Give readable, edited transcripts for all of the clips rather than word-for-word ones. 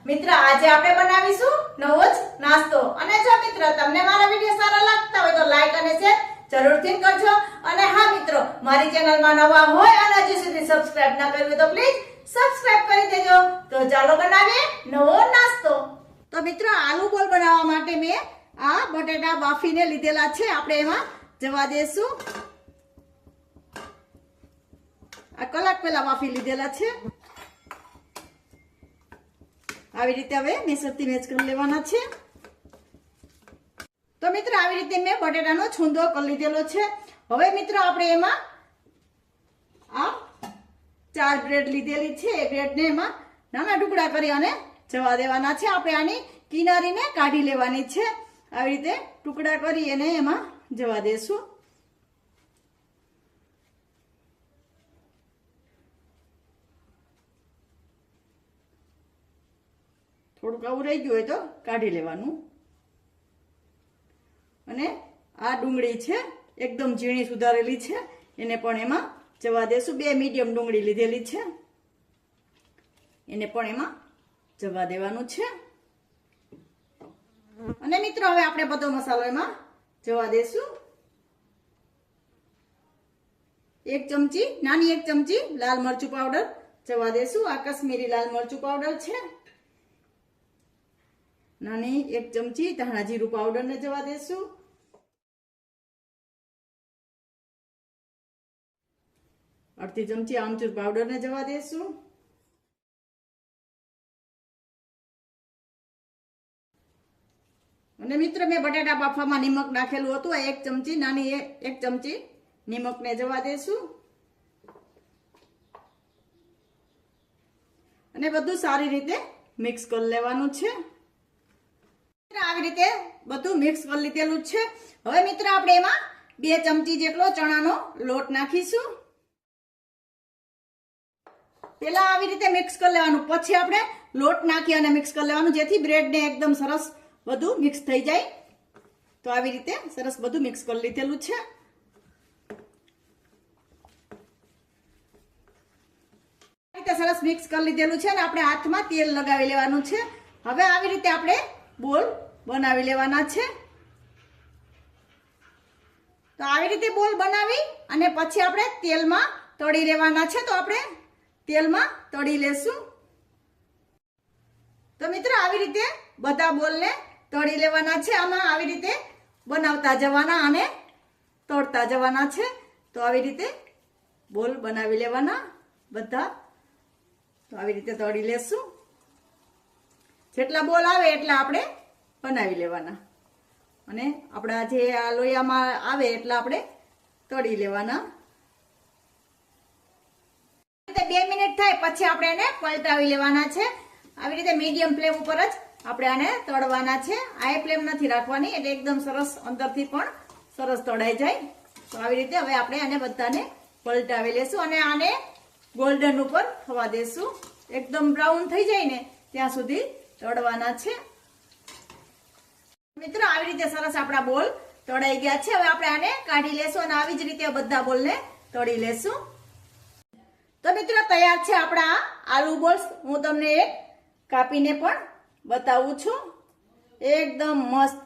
મિત્ર આજે આપણે બનાવીશું નવો જ નાસ્તો અને જો મિત્ર તમને મારા વિડિયો સારા લાગતા હોય તો લાઈક અને શેર જરૂરથી કરજો અને હા મિત્રો મારી ચેનલમાં નવા હોય અને હજી સુધી સબસ્ક્રાઇબ ના કર્યું હોય તો પ્લીઝ સબસ્ક્રાઇબ કરી દેજો તો ચાલો બનાવીએ નવો નાસ્તો। તો મિત્રો આલુ બોલ બનાવવા માટે મેં આ બટેટા બાફીને લીધેલા છે। આપણે એમાં જવા દેશું। આ કલાક પહેલા બાફી લીધેલા છે। આવી રીતે હવે મેસરથી મેચ કરી લેવાના છે। તો મિત્રો આવી રીતે મેં બટેટાનો છૂંદો કરી લીધેલો છે। હવે મિત્રો આપણે એમાં આ 4 બ્રેડ લીધેલી છે। એ બ્રેડને એમાં નાના ટુકડા કરી અને જવા દેવાના છે। આપણે આની કિનારીને કાઢી લેવાની છે। આવી રીતે ટુકડા કરી અને એમાં જવા દેશું। થોડુંક આવું રહી ગયું હોય તો કાઢી લેવાનું। અને આ ડુંગળી છે એકદમ ઝીણી સુધારેલી છે, એને પણ એમાં જવા દેશું। 2 મીડિયમ ડુંગળી લીધેલી છે, એને પણ એમાં જવા દેવાનું છે। અને મિત્રો હવે આપણે બધો મસાલો એમાં જવા દેશું। 1 ચમચી નાની 1 ચમચી લાલ મરચું પાવડર જવા દેશું। આ કાશ્મીરી લાલ મરચું પાવડર છે। નાની 1 ચમચી ધાણા જીરું પાવડર ને જવા દેશું। અડધી ચમચી આમચૂર પાવડર ને જવા દેશું। અને મિત્રો મેં બટાટા બાફવામાં નિમક નાખેલું હતું। આ 1 ચમચી નાની 1 ચમચી નિમક ને જવા દેશું। અને બધું સારી રીતે મિક્સ કરી લેવાનું છે। આવી રીતે બધું મિક્સ કરી લીધેલું છે। હવે મિત્રો આપણે એમાં 2 ચમચી જેટલો ચણાનો લોટ નાખીશું। પેલા આવી રીતે મિક્સ કરી લેવાનું, પછી આપણે લોટ નાખી અને મિક્સ કરી લેવાનું, જેથી બ્રેડ ને એકદમ સરસ બધું મિક્સ થઈ જાય। તો આવી રીતે સરસ બધું મિક્સ કરી લીધેલું છે। આવી રીતે સરસ મિક્સ કરી લીધેલું છે અને આપણે હાથમાં તેલ લગાવી લેવાનું છે। હવે આવી રીતે આપણે બોલ બનાવી લેવાના છે। તો આવી રીતે બોલ બનાવી અને પછી આપણે તેલમાં તળી લેવાના છે। તો આપણે તેલમાં તળી લેશું। તો મિત્રો આવી રીતે બધા બોલને તળી લેવાના છે। આમાં આવી રીતે બનાવતા જવાના અને તળતા જવાના છે। તો આવી રીતે બોલ બનાવી લેવાના બધા। તો આવી રીતે તળી લેશું। જેટલા બોલ આવે એટલા આપણે બનાવી લેવાના અને આપણા જે આ લોયામાં આવે એટલા આપણે તળી લેવાના। 2 મિનિટ થાય પછી આપણે એને પલટાવી લેવાના છે। આવી રીતે મીડિયમ ફ્લેમ ઉપર જ આપણે આને તળવાના છે। હાઈ ફ્લેમ નથી રાખવાની, એટલે એકદમ સરસ અંદરથી પણ સરસ તળાઈ જાય। તો આવી રીતે હવે આપણે આને બધાને પલટાવી લેશું અને આને ગોલ્ડન ઉપર થવા દેશું। એકદમ બ્રાઉન થઈ જાય ને ત્યાં સુધી તળવાના છે। મિત્રો આવી રીતે સરસ આપણા બોલ તળાઈ ગયા છે। હવે આપણે આને કાઢી લેશું અને આવી જ રીતે બધા બોલને તળી લેશું। તો મિત્રો તૈયાર છે આપણા આલુ બોલ્સ। હું તમને એક કાપીને પણ બતાવું છું, એકદમ મસ્ત।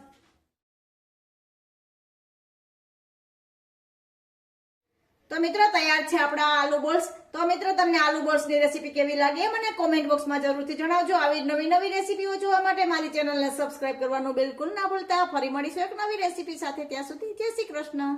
તો મિત્રો તૈયાર છે આપણા આલુ બોલ્સ। તો મિત્રો તમને આલુ બોલ્સ ની રેસીપી કેવી લાગી મને કોમેન્ટ બોક્સમાં જરૂરથી જણાવજો। આવી નવી રેસીપીઓ જોવા માટે મારી ચેનલને સબસ્ક્રાઇબ કરવાનું બિલકુલ ના ભૂલતા। ફરી મળીશું એક નવી રેસીપી સાથે, ત્યાં સુધી જય શ્રી કૃષ્ણ।